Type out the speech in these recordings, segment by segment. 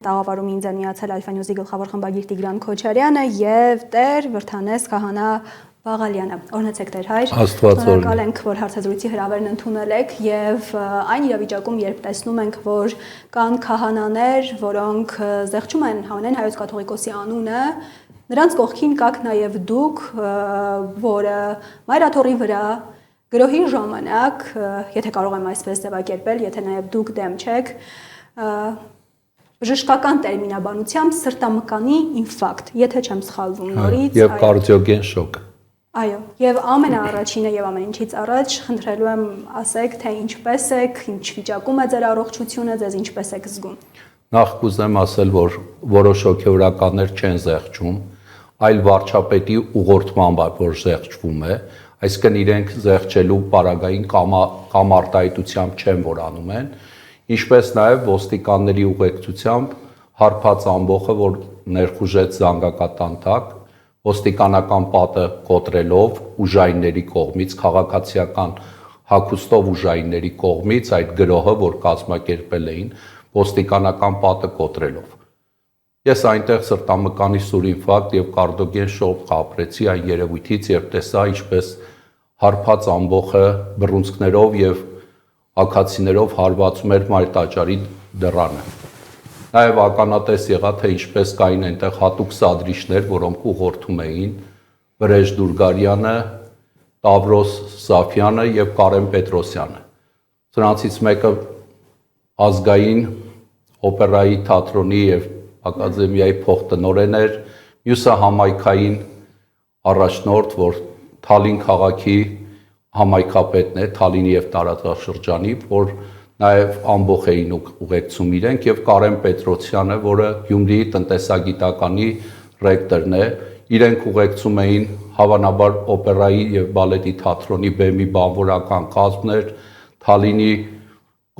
Տաղավարում ինձ են միացել Alpha News-ի գլխավոր խմբագիր Տիգրան Քոչարյանը եւ Տեր Վրթանես Քահանա Բաղալյանը։ Օրհնեցեք Տեր հայր։ Շնորհակալ ենք, որ հարցազրույցի հրավերն ընդունել եք եւ այն իրավիճակում, երբ տեսնում ենք, որ կան քահանաներ, որոնք զեղչում են հանեն հայոց կաթողիկոսի անունը, նրանց կողքին կաք նաեւ դուք, որը մայրաթորի վրա գրոհի ժամանակ, եթե կարող եմ այսպես ձևակերպել, եթե նաեւ դուք դեմ չեք, Բժշկական տերմինաբանությամբ սրտամկանի ինֆարկտ, եթե չեմ սխալվում նորից, եւ կարդիոգեն շոկ։ Այո, եւ ամենաառաջինը եւ ամեն ինչից առաջ խնդրելու եմ ասեք, թե ինչպես եք, ինչ վիճակում է ձեր առողջությունը, ձեզ ինչպես եք զգում։ Նախ կուզեմ ասել, որ որոշ հոգեվորականներ չեն զեղչում, այլ վարչապետի ուղղորդմամբ որ զեղչվում է, այսինքն իրենք զեղչելու պարագային կամ արտահայտությամբ չեն որ անում են, ինչպես նաև ոստիկանների ուղեկցությամբ հարբած ամբոխը, որ ներխուժեց զանգակատան տակ, ոստիկանական պատը կոտրելով ուժայինների կողմից, քաղաքացիական հագուստով ուժայինների կողմից այդ գրոհը, որ կազմակերպել էին, ոստիկանական պատը կոտրելով։ Ես այնտեղ սրտամկանի սուր ինֆարկտ եւ կարդիոգեն շոկ ապրեցի այն երևույթից, երբ տեսա ինչպես հարբած ամբոխը բռունցքներով եւ ակացիներով հարվածում էր մայր տաճարի դռանը։ Նաև ականատես եղա, թե ինչպես կային այնտեղ հատուկ սադրիչներ, որոնք ուղղորդում էին Վրեժ Դուրգարյանը, Տավրոս Սաֆյանը եւ Կարեն Պետրոսյանը։ Սրանցից մեկը ազգային օպերայի թատրոնի եւ ակադեմիայի փոխտնօրեն էր, մյուսը համայնքային առաջնորդ, որ Թալին քաղաքի համայնքապետն է Թալինի եւ տարածաշրջանի, որ նաեւ ամբոխ էին ուղեկցում իրենք եւ Կարեն Պետրոսյանը, որը Գյումրիի տնտեսագիտականի ռեկտորն է, իրենք ուղեկցում էին հավանաբար օպերայի եւ բալետի թատրոնի բեմի բանվորական կազմներ, Թալինի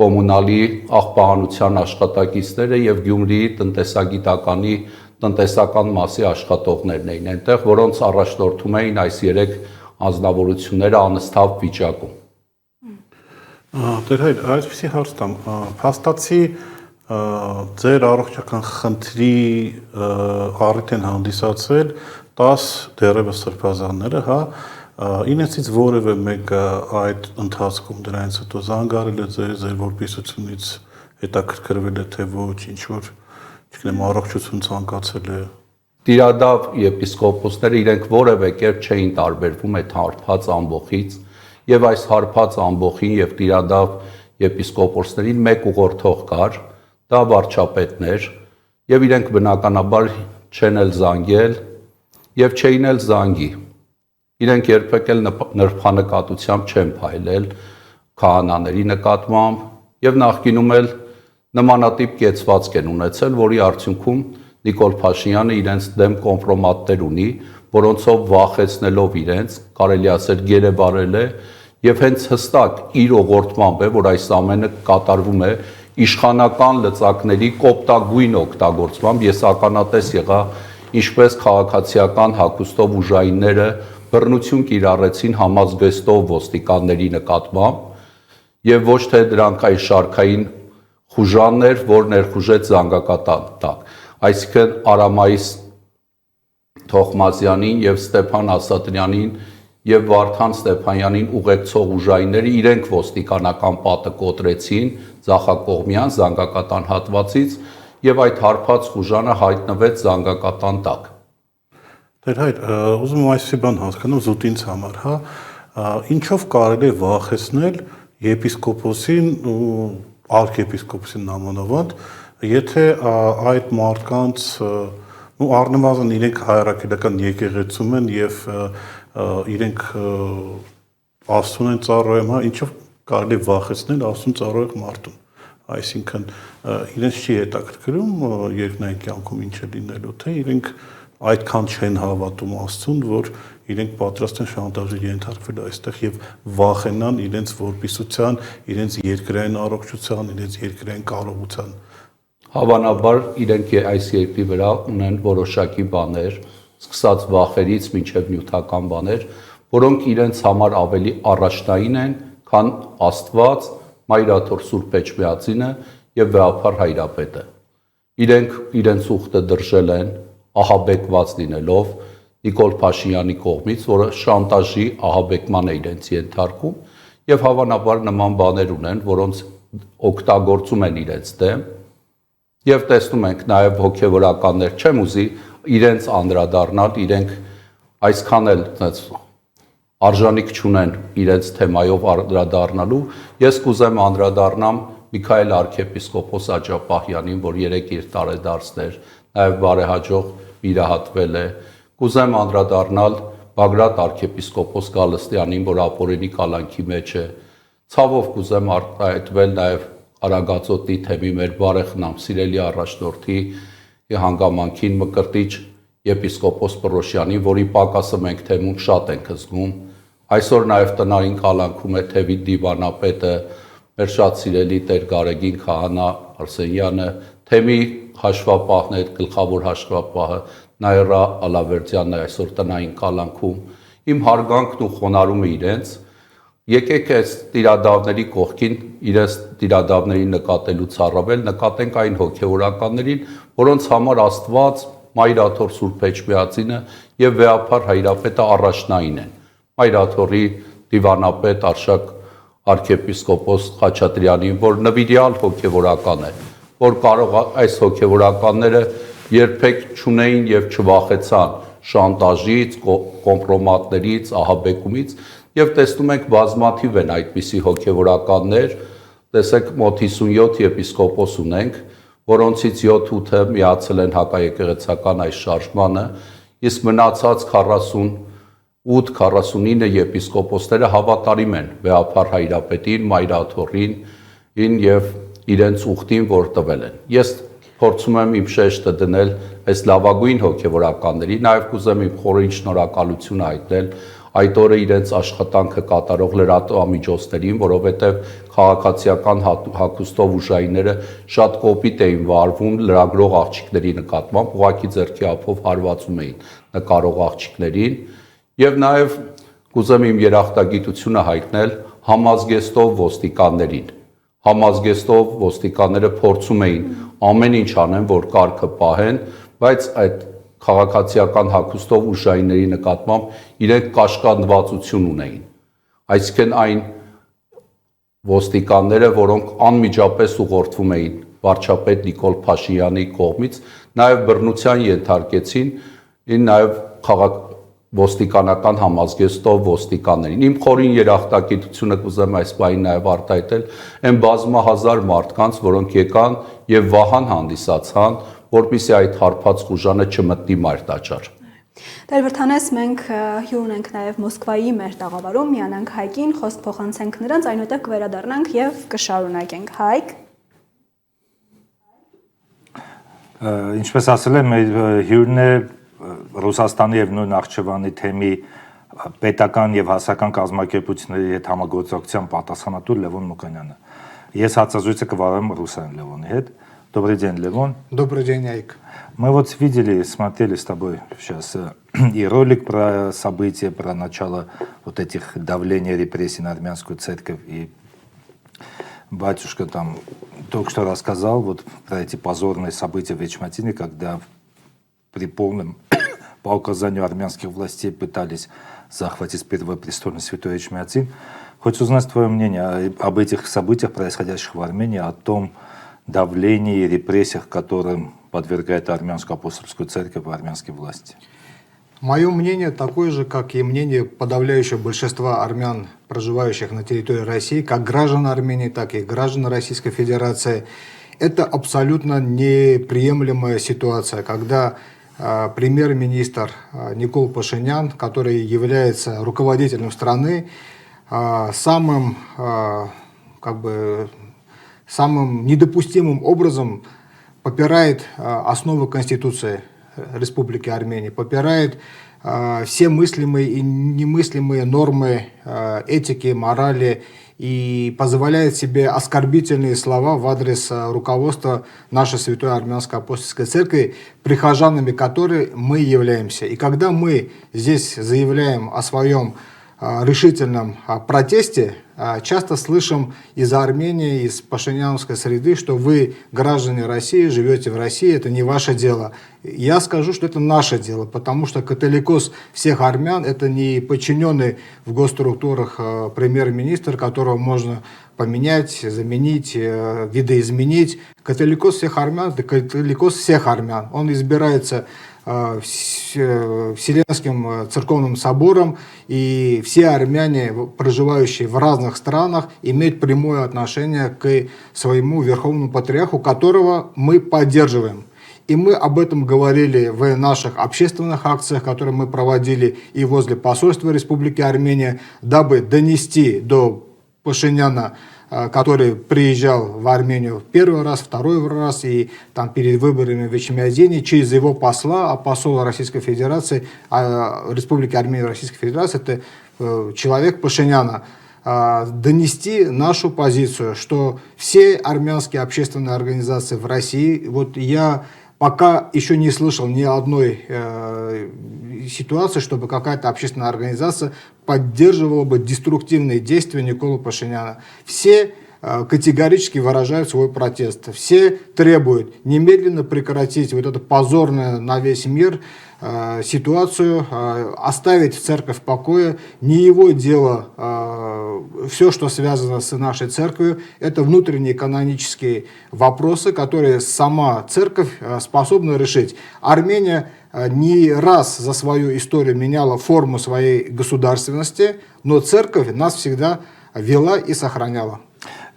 կոմունալի աղբահանության աշխատակիցները եւ Գյումրիի տնտեսագիտականի տնտեսական մասի աշխատողներն էին այնտեղ, որոնց առաջնորդում էին այս 3 անձնավորությունները անստավ վիճակում։ Դեր հայր, այսպեսի հարց տամ, փաստացի ձեր առողջական խնդրի առիթ են հանդիսացել 10 դեռևս սրբազանները, հա, իրենցից որևէ մեկը այդ ընթացքում դրանից հետո զանգարել է ձեր որպիսությունից հետաքրքրվել է, թե ոչ, ինչ որ, չգիտեմ, առողջություն ցանկացել է։ Տիրադավ եպիսկոպոսները իրենք որևէ կերպ չէին տարբերվում այդ հարբած ամբոխից եւ այս հարբած ամբոխին եւ տիրադավ եպիսկոպոսներին մեկ ուղղորդող կար, դա վարչապետն էր եւ իրենք բնականաբար չեն էլ զանգել եւ չէին էլ զանգի։ Իրենք երբեք էլ նրբանկատությամբ չեն փայլել քահանաների նկատմամբ եւ նախկինում էլ նմանատիպ կեցվածք են ունեցել, որի արդյունքում Նիկոլ Փաշինյանը իրենց դեմ կոմպրոմատներ ունի, որոնցով վախեցնելով իրենց, կարելի ասել գերեվարել է եւ հենց հստակ իր օգորտմամբ է, որ այս ամենը կատարվում է իշխանական լծակների կոպտագույն օգտագործմամբ։ Ես ականատես եղա, ինչպես քաղաքացիական հագուստով ուժայինները բռնություն կիրառեցին համազգեստով ոստիկանների նկատմամբ եւ ոչ թե դրանք այն շարքային խուժաններ, որ ներխուժեց զանգակատան տակ։ Այսինքն Արամայիս Թոխմազյանին եւ Ստեփան Ասատրյանին եւ Վարդան Ստեփանյանին ուղեկցող ուժայինները իրենք ոստիկանական պատը կոտրեցին Ձախակողմյան զանգակատան հատվածից եւ այդ հարբած խուժանը հայտնվեց զանգակատան տակ։ Դեր հայր, ուզում եմ այսպիսի բան հասկանալ զուտինց համար, հա, ինչով կարելի է վախեցնել եպիսկոպոսին ու արքեպիսկոպոսին նամանավանդ, եթե այդ մարդկանց առնվազն իրենք հայրաքելական եկեղեցում են եւ իրենք Աստծուն են ծառայում, հա, ինչով կարելի է վախեցնել Աստծուն ծառայող մարդուն, այսինքն իրենց չի հետաքրքրում երկնային կյանքում ինչ է լինելու, թե իրենք այդքան չեն հավատում Աստծուն, որ իրենք պատրաստ են շանտաժի ենթարկվել այստեղ եւ վախենան իրենց որպիսության, իրենց երկրային առողջության, իրենց երկրային կարողության։ Հավանաբար իրենք այս երկրի վրա ունեն որոշակի բաներ, սկսած վախերից մինչև նյութական բաներ, որոնք իրենց համար ավելի առաջնային են, քան Աստված, Մայրաթոր Սուրբ Էջմիածինը եւ Վեհափառ Հայրապետը։ իրենք իրենց ուխտը դրժել են ահաբեկված լինելով Նիկոլ Փաշինյանի կողմից, որը շանտաժի ահաբեկման է իրենց ենթարկում եւ հավանաբար նման բաներ ունեն, որոնց օգտագործում են իրենց դեմ եւ տեսնում ենք նաեւ հոգեվորականներ, չեմ ուզի իրենց անդրադառնալ, իրենք այսքան էլ արժանիք չունեն իրենց թեմայով անդրադառնալու, ես կուզեմ անդրադառնամ Միքայել arczepiskopos Աջապահյանին, որ 3 իր տարեդարձներ նաեւ բարեհաջող վիրահատվել է, կուզեմ անդրադառնալ Բագրատ arczepiskopos Գալստյանին, որ ապօրինի կալանքի մեջ է, ցավով կուզեմ արտահայտվել նաեւ Արագածոտնի թեմի մեր բարեխնամ սիրելի առաջնորդի հանգամանքին Մկրտիչ եպիսկոպոս Պռոշյանին, որի պակասը մենք թեմում շատ ենք զգում, այսօր նաեւ տնային կալանքում է թևի դիվանապետը, մեր շատ սիրելի Տեր Գարեգին Քահանա Արսենյանը, թեմի հաշվապահներ, գլխավոր հաշվապահը Նայրա Ալավերդյանն է այսօր տնային կալանքում, իմ հարգանքն ու խոնարհումը իրենց, եկեք այս տիրադավների կողքին իրենց տիրադավների նկատելուց առավել նկատենք այն հոգեվորականներին, որոնց համար Աստված, Մայրաթոր Սուրբ Էջմիածինը եւ Վեհափար Հայրապետը առաջնային են։ Մայրաթորի դիվանապետ Արշակ arczepiskopos Խաչատրյանին, որ նվիրյալ հոգեվորական է, որ կարող այս հոգեվորականները երբեք չունեին եւ չվախեցան շանտաժից, կոմպրոմատներից, ահաբեկումից եւ տեսնում ենք բազմաթիվ են այդպիսի հոգեվորականներ, տեսեք մոտ 57 եպիսկոպոս ունենք, որոնցից 7-8-ը միացել են հակաեկեղեցական այս շարժմանը, իսկ մնացած 48-49 եպիսկոպոսները հավատարիմ են Վեհափար Հայրապետին, Մայրաթորին եւ իրենց ուխտին, որ տվել են։ Ես փորձում եմ իմ շեշտը դնել այս լավագույն հոգեվորականների, նաեւ կուզեմ իմ խորին շնորհակալությունը հայտնել այդ օրը իրենց աշխատանքը կատարող լրատվամիջոցներին, որովհետև քաղաքացիական հագուստով ուժայինները շատ կոպիտ էին վարվում լրագրող աղջիկների նկատմամբ, ուղղակի ձեռքի ափով հարվածում էին նկարող աղջիկներին, եւ նաեւ կուզեմ իմ երախտագիտությունը հայտնել համազգեստով ոստիկաններին։ Համազգեստով ոստիկանները փորձում էին ամեն ինչ անեն, որ կարգը պահեն, բայց այդ քաղաքացիական հագուստով ուժայինների նկատմամբ իրենք կաշկանդվածություն ունեին։ Այսինքն այն ոստիկանները, որոնք անմիջապես ուղղորդվում էին վարչապետ Նիկոլ Փաշինյանի կողմից, նաև բռնության ենթարկեցին նաև ոստիկանական համազգեստով ոստիկաններին։ Իմ խորին երախտագիտությունը կուզեմ այս բանին նաև արտահայտել այն բազմահազար մարդկանց, որոնք եկան եւ վահան հանդիսացան, որպեսզի այդ հարբած խուժանը չմտնի մարտաճար։ Տեր Վրդանես, մենք հյուր ունենք նաև Մոսկվայի մեր տաղավարում, միանանք Հայկին, խոսք փոխանցենք նրանց, այնուհետև կվերադառնանք եւ կշարունակենք։ Հայկ։ Ինչպես ասել եմ, մեր հյուրն է Ռուսաստանի եւ նույն Նախճեվանի թեմի պետական եւ հասարակական կազմակերպությունների հետ համագործակցության պատասխանատու Լևոն Մուկանյանը։ Ես հացազրույցը կվարեմ ռուսերեն Левони հետ։ Добрый день, Левон. Добрый день, Айк. Мы вот видели, смотрели с тобой сейчас и ролик про события, про начало вот этих давления, репрессий на армянскую церковь. И батюшка там только что рассказал вот про эти позорные события в Эчматине, когда при полном, по указанию армянских властей пытались захватить первопрестольный святой Эчмиadzин. Хочется узнать твое мнение об этих событиях, происходящих в Армении, о том давлении и репрессиях, которым подвергает армянскую апостольскую церковь и армянские власти. Мое мнение такое же, как и мнение подавляющего большинства армян, проживающих на территории России, как граждан Армении, так и граждан Российской Федерации. Это абсолютно неприемлемая ситуация, когда премьер-министр Никол Пашинян, который является руководителем страны, самым недопустимым образом попирает основы Конституции Республики Армения, попирает все мыслимые и немыслимые нормы этики, морали и позволяет себе оскорбительные слова в адрес руководства нашей Святой Армянской Апостольской Церкви, прихожанами которой мы являемся. И когда мы здесь заявляем о своем решительном протесте часто слышим из Армении, из пашиняновской среды, что вы, граждане России, живете в России, это не ваше дело. Я скажу, что это наше дело, потому что католикос всех армян – это не подчиненный в госструктурах премьер-министр, которого можно поменять, заменить, видоизменить. Католикос всех армян – это католикос всех армян. Он избирается Вселенским церковным собором, и все армяне, проживающие в разных странах, имеют прямое отношение к своему верховному патриарху, которого мы поддерживаем. И мы об этом говорили в наших общественных акциях, которые мы проводили и возле посольства Республики Армения, дабы донести до Пашиняна, который приезжал в Армению первый раз, второй раз, и там перед выборами в Эчмиадзине, через его посла, а посол Российской Федерации, Республики Армения Российской Федерации, это человек Пашиняна, донести нашу позицию, что все армянские общественные организации в России, вот я пока еще не слышал ни одной ситуации, чтобы какая-то общественная организация поддерживала бы деструктивные действия Николы Пашиняна. Все категорически выражают свой протест. Все требуют немедленно прекратить вот это позорное на весь мир ситуацию, оставить церковь в покое. Не его дело все, что связано с нашей церковью, это внутренние канонические вопросы, которые сама церковь способна решить. Армения не раз за свою историю меняла форму своей государственности, но церковь нас всегда вела и сохраняла.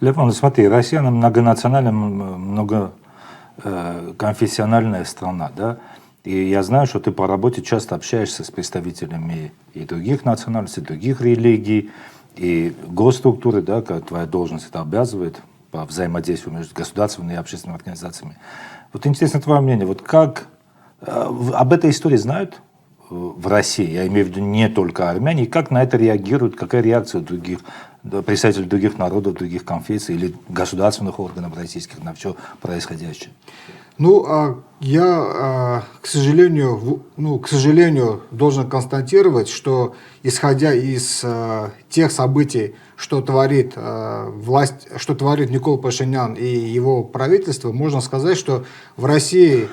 Левон, смотри, Россия многонациональная, многоконфессиональная страна, да? И я знаю, что ты по работе часто общаешься с представителями и других национальностей, других религий, и госструктуры, да, как твоя должность это обязывает по взаимодействию между государственными и общественными организациями. Вот интересно твое мнение, вот как об этой истории знают в России, я имею в виду не только армяне, и как на это реагируют, какая реакция других представителей других народов, других конфессий или государственных органов российских на все происходящее? Ну, я, к сожалению, должен констатировать, что исходя из тех событий, что творит власть, что творит Никола Пашинян и его правительство, можно сказать, что в России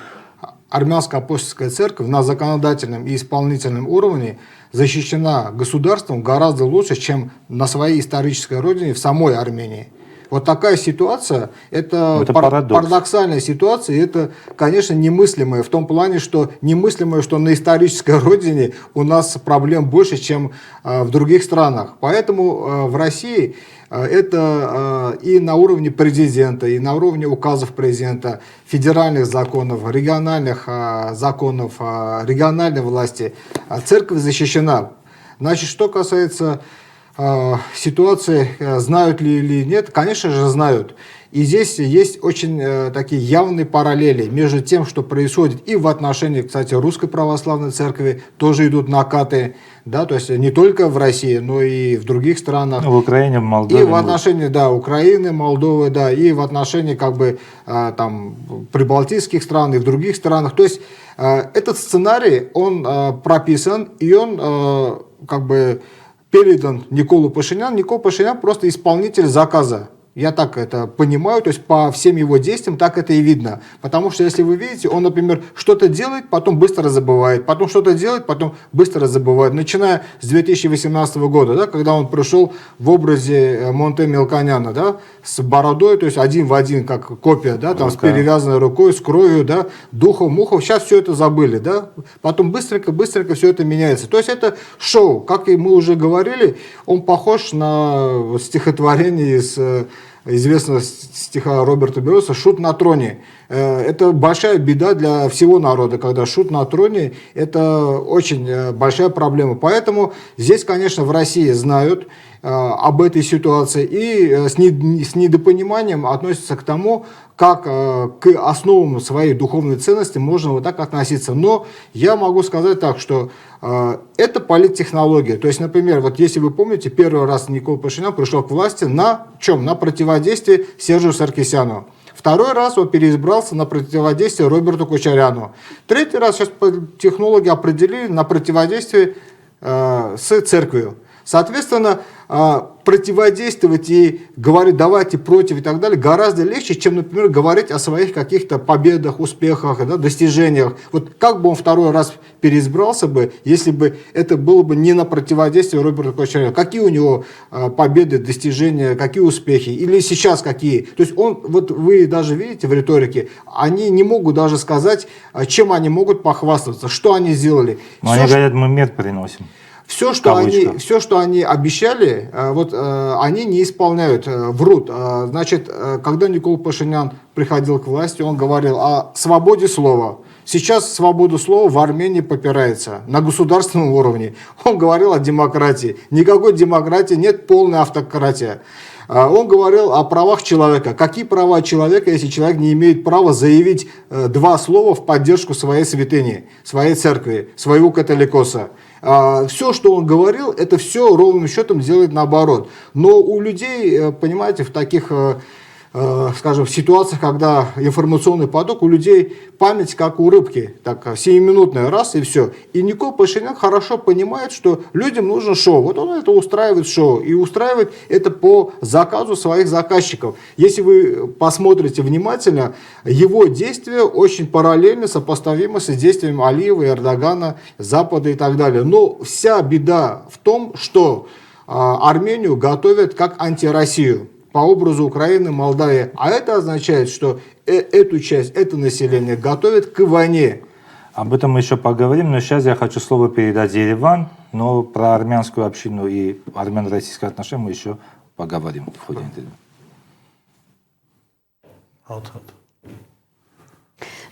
армянская апостольская церковь на законодательном и исполнительном уровне защищена государством гораздо лучше, чем на своей исторической родине в самой Армении. Вот такая ситуация, это парадоксальная ситуация, и это, конечно, немыслимое, в том плане, что немыслимое, что на исторической родине у нас проблем больше, чем в других странах. Поэтому в России это и на уровне президента, и на уровне указов президента, федеральных законов, региональных законов, региональной власти церковь защищена. Значит, что касается ситуации, знают ли или нет, конечно же знают. И здесь есть очень такие явные параллели между тем, что происходит и в отношении, кстати, Русской Православной Церкви, тоже идут накаты, да, то есть не только в России, но и в других странах. В Украине, в Молдове. И в отношении, да, Украины, Молдовы, да, и в отношении, как бы, там, прибалтийских стран и в других странах. То есть этот сценарий, он прописан, и он, как бы, передан Николу Пашиняну. Никола Пашинян просто исполнитель заказа. Я так это понимаю, то есть по всем его действиям так это и видно. Потому что, если вы видите, он, например, что-то делает, потом быстро забывает, потом что-то делает, потом быстро забывает. Начиная с 2018 года, да, когда он пришел в образе Монте Мелконяна, да, с бородой, то есть один в один, как копия, да, там, с перевязанной рукой, с кровью, да, духом, мухом. Сейчас все это забыли, да. Потом быстренько все это меняется. То есть это шоу, как и мы уже говорили, он похож на стихотворение из известного стиха Роберта Берроса «Шут на троне». Это большая беда для всего народа, когда шут на троне – это очень большая проблема. Поэтому здесь, конечно, в России знают об этой ситуации и с недопониманием относятся к тому, как к основам своей духовной ценности можно вот так относиться. Но я могу сказать так, что это политтехнология. То есть, например, вот если вы помните, первый раз Никола Пашинян пришел к власти на чем? На противодействие Сержу Саркисяну. Второй раз он переизбрался на противодействие Роберту Кочаряну. Третий раз сейчас технологи определили на противодействие с церковью. Соответственно, противодействовать и говорить давайте против и так далее гораздо легче, чем, например, говорить о своих каких-то победах, успехах, да, достижениях. Вот как бы он второй раз переизбрался бы, если бы это было бы не на противодействие Роберту Кочаряну? Какие у него победы, достижения, какие успехи? Или сейчас какие? То есть он, вот вы даже видите в риторике, они не могут даже сказать, чем они могут похвастаться, что они сделали. Но они говорят, мы мир приносим. Все, что они обещали, вот они не исполняют, врут. Значит, когда Никол Пашинян приходил к власти, он говорил о свободе слова. Сейчас свобода слова в Армении попирается на государственном уровне. Он говорил о демократии. Никакой демократии, нет, полная автократия. Он говорил о правах человека. Какие права человека, если человек не имеет права заявить два слова в поддержку своей святыни, своей церкви, своего католикоса? Все, что он говорил, это все ровным счетом делает наоборот. Но у людей, понимаете, в таких, скажем, ситуациях, когда информационный поток, у людей память как у рыбки, так 7-минутная, раз и все. И Никол Пашинян хорошо понимает, что людям нужно шоу. Вот он это устраивает шоу и устраивает это по заказу своих заказчиков. Если вы посмотрите внимательно, его действия очень параллельно сопоставимы с действиями Алиева, Эрдогана, Запада и так далее. Но вся беда в том, что Армению готовят как антироссию по образу Украины, Молдавии. А это означает, что эту часть, это население готовят к войне. Об этом мы еще поговорим, но сейчас я хочу слово передать Ереван, но про армянскую общину и армяно-российские отношения мы еще поговорим в ходе интервью.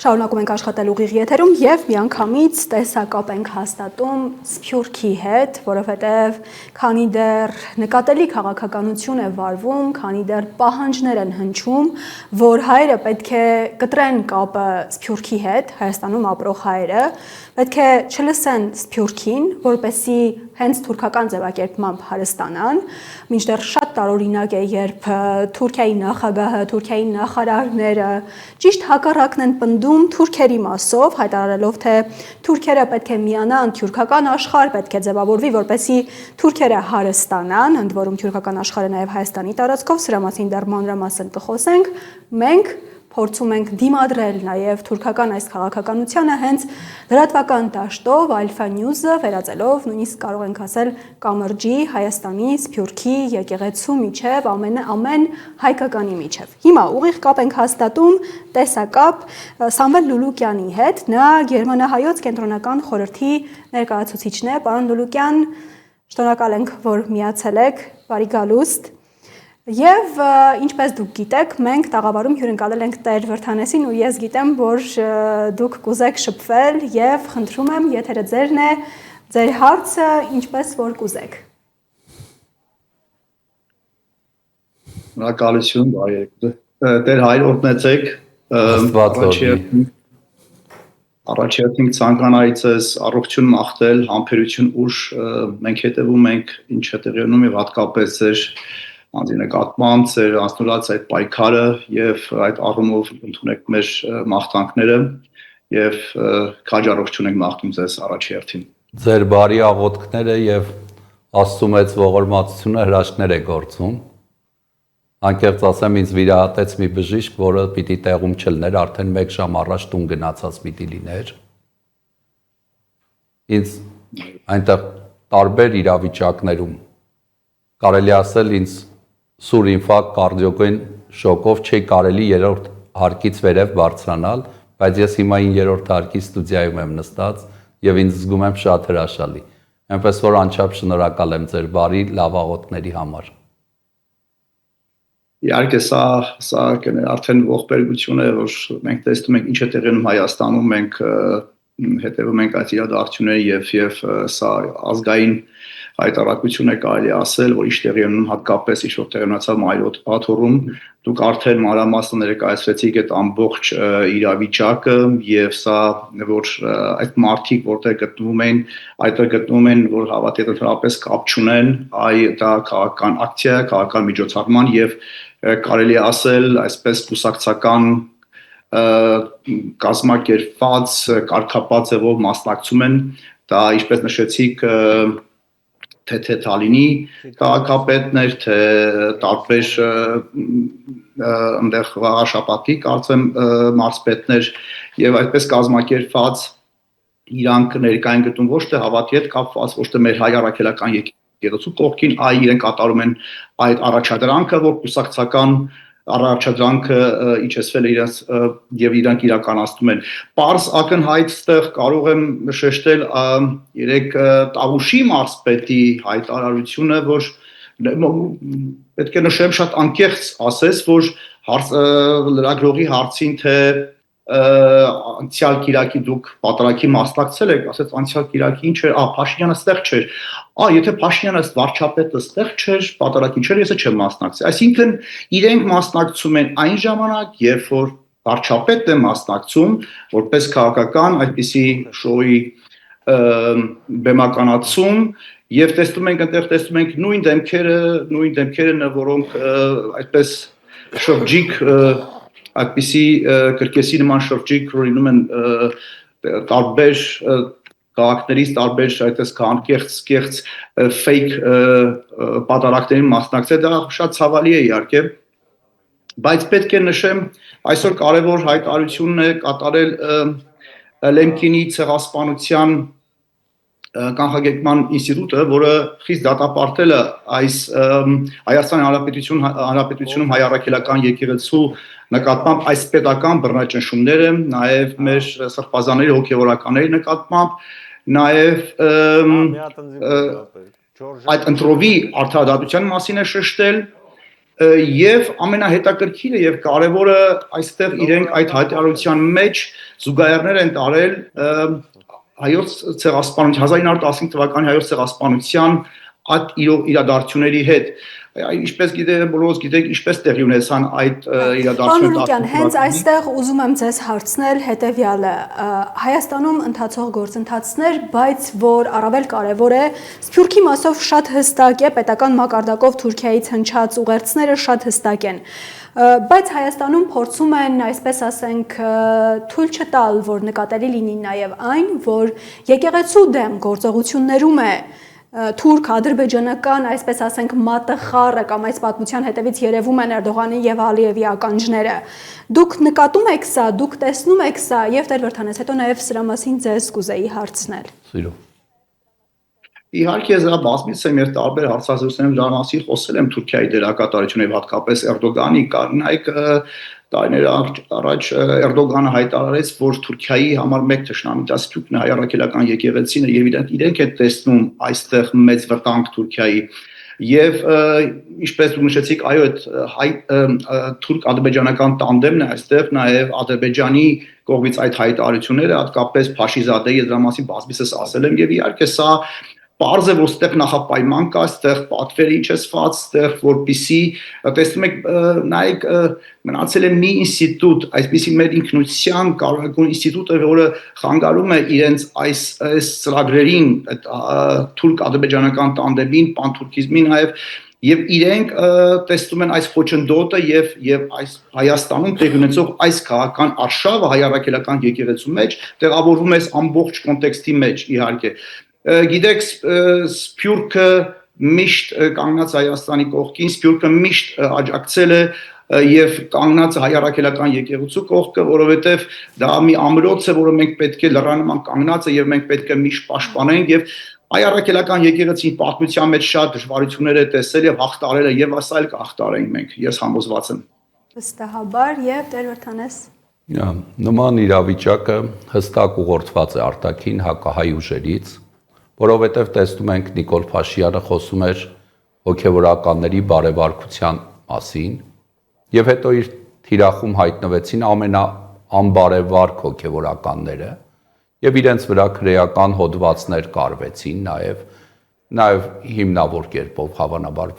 Շարունակում ենք աշխատել ուղիղ եթերում եւ միանգամից տեսակապ ենք հաստատում Սփյուռքի հետ, որովհետեւ քանի դեռ նկատելի քաղաքականություն է վարվում, քանի դեռ պահանջներ են հնչում, որ հայերը պետք է կտրեն կապը Սփյուռքի հետ, Հայաստանում ապրող հայերը, պետք է չլսեն Սփյուռքին, որպեսզի հենց թուրքական ձևակերպմամբ հարստանան, մինչդեռ շատ տարօրինակ է, երբ Թուրքիայի նախագահը, Թուրքիայի նախարարները ճիշտ հակառակն են պնդում թուրքերի մասով, հայտարարելով, թե թուրքերը պետք է միանան թուրքական աշխարհ, պետք է ձևավորվի, որպեսզի թուրքերը հարստանան, ընդ որում թուրքական աշխարհը նաև Հայաստանի տարածքով, սրա մասին դեռ մանրամասն կխոսենք, մենք փորձում ենք դիմադրել նաև թուրքական այս քաղաքականությանը հենց լրատվական դաշտով Alpha News-ը վերածելով նույնիսկ կարող ենք ասել կամրջի Հայաստանի, Սփյուռքի, եկեղեցու միջև ամեն հայկականի միջև։ Հիմա ուղիղ կապ ենք հաստատում տեսակապ Սամվել Լուլուկյանի հետ, նա Գերմանահայոց կենտրոնական խորհրդի ներկայացուցիչն է, պարոն Լուլուկյան, շնորհակալ ենք, որ միացել եք, բարի գալուստ։ Եվ ինչպես դուք գիտեք, մենք տաղավարում հյուրընկալել ենք Տեր Վրդանեսին ու ես գիտեմ, որ դուք կուզեք շփվել եւ խնդրում եմ, եթերը ձերն է, ձեր հարցը ինչպես որ կուզեք։ Շնորհակալություն, բարի Տեր Հայր օրհնեցեք։ Առաջին ցանկանայի ցես առողջություն մաղթել, համբերություն ուժ, մենք հետևում ենք ինչ է տեղի ունենում եւ հատկապես ձեր անձի նկատմամբ ձեր անցնորած այդ պայքարը եւ այդ առումով ընդունեք մեր մաղթանքները եւ քաջ առողջություն ենք մաղթում ձեզ առաջի հերթին։ Ձեր բարի աղոթքները եւ Աստծո մեծ ողորմածությունը հրաշքներ է գործում։ Անկեղծ ասեմ, ինձ վիրահատեց մի բժիշկ, որը պիտի տեղում չլներ, արդեն 1 ժամ առաջ տուն գնացած պիտի լիներ։ Ինձ այնտեղ տարբեր իրավիճակներում կարելի ասել ինձ սուր ինֆարկտ կարդիոգեն շոկով չի կարելի երրորդ հարկից վերև բարձրանալ, բայց ես հիմա 9-րդ հարկի ստուդիայում եմ նստած եւ ինձ զգում եմ շատ հրաշալի։ Այնպես որ անչափ շնորհակալ եմ ձեր բարի լավ աղոթքների համար։ Իհարկե սա արդեն ողբերգություն է, որ մենք տեսնում ենք ինչ է տեղի ունենում Հայաստանում, մենք հետևում ենք այդ իրադարձությունների եւ սա ազգային հայտարարություն է կարելի ասել, որ ինչ տեղի ունենում հատկապես ինչ որ տեղի ունեցավ Մայրոտ Աթոռում, դուք արդեն մանրամասն ներկայացրեցիք այդ ամբողջ իրավիճակը եւ սա որ այդ մարտիկ որտեղ գտնվում են, այդտեղ գտնվում են, որ հավատիչներապես կապ չունեն, դա քաղաքական ակցիա է, քաղաքական միջոցառման եւ կարելի ասել այսպես կուսակցական կազմակերպված կարգապատ ձևով մասնակցում են, դա ինչպես նշեցիք թե Թալինի քաղաքապետն էր, թե տարբեր այնտեղ Ղարաշապատի կարծեմ մարզպետներ եւ այդպես կազմակերպված իրանք ներկա են գտնում ոչ թե հավատի հետ կապված, ոչ թե մեր հայ առաքելական եկեղեցու կողքին, այլ իրենք կատարում են այդ առաջադրանքը, որ կուսակցական առաջադրանքը իջեցվել է իրենց եւ իրանք իրականացնում են։ Պարզ ակնհայտ ստեղ կարող եմ շեշտել երեք Տավուշի մարզպետի հայտարարությունը, որ պետք է նշեմ շատ անկեղծ ասես, որ լրագրողի հարցին թե անցյալ Կիրակի դուք պատարագի մասնակցել եք, ասեց անցյալ Կիրակի ինչ էր, Փաշինյանը ստեղ չէր։ Եթե Փաշինյանը վարչապետը ստեղ չէր, պատարագի չէր, ես չեմ մասնակցել։ Այսինքն իրենք մասնակցում են այն ժամանակ, երբ որ վարչապետն է մասնակցում, որպես քաղաքական այդպիսի շոուի բեմականացում եւ տեսնում ենք նույն դեմքերը, որոնք այդպես շրջիկ այդպիսի կրկեսի նման շրջիկ լինում են տարբեր քաղաքներից, տարբեր այդպես կեղծ fake պատարակներին մասնակցել, դա շատ ցավալի է իհարկե, բայց պետք է նշեմ այսօր կարևոր հայտարարությունն է կատարել Լեմկինի ցեղասպանության կանխարգելման ինստիտուտը, որը խիստ դատապարտել է այս Հայաստանի Հանրապետությունում հայ առաքելական եկեղեցու նկատմամբ այս պետական բռնաճնշումները, նաև մեր սրբազանների հոգևորականների նկատմամբ, նաև այդ ընտրովի արդարադատության մասին է շեշտել եւ ամենահետաքրքիրը եւ կարեւորը այստեղ իրենք այդ հայտարարության մեջ զուգահեռներ են տարել հայոց ցեղասպանության 1915 թվականի հայոց ցեղասպանության այդ իրադարձությունների հետ ինչպես բոլորս գիտեք ինչպես տեղի ունեցան այդ իրադարձությունները հենց այստեղ ուզում եմ ձեզ հարցնել հետեւյալը Հայաստանում ընթացող գործընթացներ բայց որ առավել կարևոր է Սփյուռքի մասով շատ հստակ է պետական մակարդակով Թուրքիայից հնչած ուղերձները շատ հստակ են բայց Հայաստանում փորձում են այսպես ասենք թույլ չտալ որ նկատելի լինի նաև այն որ եկեղեցու դեմ գործողություններում է թուրք ադրբեջանական այսպես ասենք մատախառը կամ այս պատմության հետևից երևում են Էրդողանի եւ Ալիևի ականջները դուք նկատում եք սա դուք տեսնում եք սա եւ Տեր Վրդանես հետո նաեւ սրա մասին ձեզ կուզեի հարցնել Սիրո Իհարկե ես բազմից եմ եւ տարբեր հարցազրույցներում դրա մասին խոսել եմ Թուրքիայի դերակատարությունը եւ հատկապես Էրդողանի նայեք տարիներ առաջ Էրդողանը հայտարարեց, որ Թուրքիայի համար մեկ թշնամի դա Սփյուռքն է հայ առաքելական եկեղեցին է եւ իրենք են տեսնում այստեղ մեծ վտանգ Թուրքիայի եւ ինչպես դուք նշեցիք, այո, այդ թուրք-ադրբեջանական տանդեմն է այստեղ նաեւ Ադրբեջանի կողմից այդ հայտարարությունները, հատկապես Փաշիզադեի դրա մասին բազմիցս ասել եմ եւ իհարկե սա Պարզ է, որ ստեղ նախապայման կա, ստեղ պատվեր իջեցված, ստեղ որպիսի, տեսնում եք, նայեք, մնացել է մի ինստիտուտ, այսպիսի մեր ինքնության կարևոր ինստիտուտը, որը խանգարում է իրենց այս ծրագրերին, թուրք-ադրբեջանական տանդեմին, պանթուրքիզմին նաև, եւ իրենք տեսնում են այս խոչընդոտը եւ այս Հայաստանում տեղի ունեցող այս քաղաքական արշավը հայ առաքելական եկեղեցու մեջ տեղավորվում է ամբողջ կոնտեքստի մեջ, իհարկե Գիտեք, Սփյուռքը միշտ կանգնած Հայաստանի կողքին, Սփյուռքը միշտ աջակցել է եւ կանգնած հայ առաքելական եկեղեցու կողքը, որովհետեւ դա մի ամրոց է, որը մենք պետք է լրանման կանգնած է եւ մենք պետք է միշտ պաշտպանենք եւ հայ առաքելական եկեղեցին պատմության մեջ շատ դժվարություններ է տեսել եւ հաղթարել է եւ ասա էլ կհաղթարենք մենք, ես համոզված եմ։ Վստահաբար եւ Տեր Վրդանես Նման իրավիճակը հստակ ուղղորդված է արտաքին հակահայ ուժերից որովհետև տեսնում ենք Նիկոլ Փաշինյանը խոսում էր հոգևորականների բարեվարկության մասին եւ հետո իր թիրախում հայտնվեցին ամենաանբարևարկ հոգևորականները եւ իրենց վրա քրեական հոդվածներ կարվեցին նաեւ հիմնավոր կերպով հավանաբար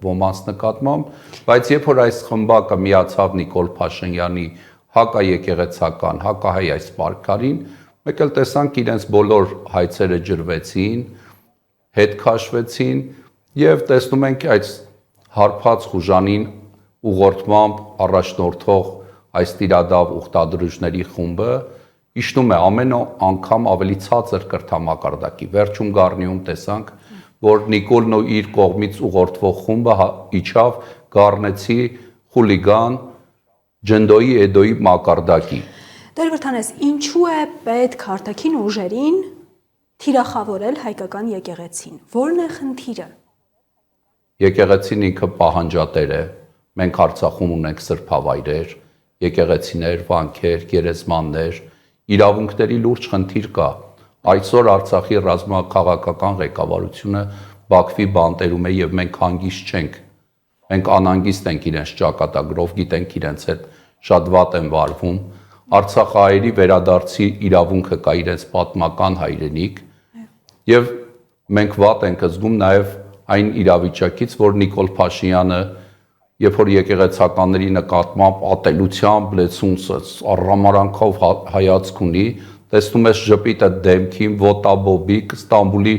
ոմանց նկատմամբ բայց երբ որ այս խմբակը միացավ Նիկոլ Փաշինյանի հակաեկեղեցական հակահայ այս պարքարին Մեկ էլ տեսանք իրենց բոլոր հայցերը ջրվեցին, հետ քաշվեցին եւ տեսնում ենք այդ հարբած խուժանին ուղղորդմամբ առաջնորդող այս տիրադավ ուխտադրիչների խումբը իջնում է ամեն անգամ ավելի ցածր կրթամակարդակի։ Վերջում Գառնիում տեսանք, որ Նիկոլն ու իր կողմից ուղղորդվող խումբը իջավ Գառնեցի խուլիգան ջնդոյի էդոյի մակարդակի։ Տեր Վրդանես, ինչու է պետք արտաքին ուժերին թիրախավորել հայկական եկեղեցին։ Որն է խնդիրը։ Եկեղեցին ինքը պահանջատեր է։ Մենք Արցախում ունենք սրբավայրեր, եկեղեցիներ, վանքեր, գերեզմաններ, իրավունքների լուրջ խնդիր կա։ Այսօր Արցախի ռազմաքաղաքական ղեկավարությունը Բաքվի բանտերում է եւ մենք հանգիստ չենք։ Մենք անհանգիստ ենք իրենց ճակատագրով, գիտենք իրենց հետ շատ վատ են վարվում։ Արցախահայերի վերադարձի իրավունքը կա իրենց պատմական հայրենիք եւ մենք վատ ենք զգում նաեւ այն իրավիճակից, որ Նիկոլ Փաշինյանը երբ որ եկեղեցականների նկատմամբ ատելությամբ լեցունց առամարանքով հայացք ունի, տեսնում ես ժպիտը դեմքին, ոտաբոբիկ Ստամբուլի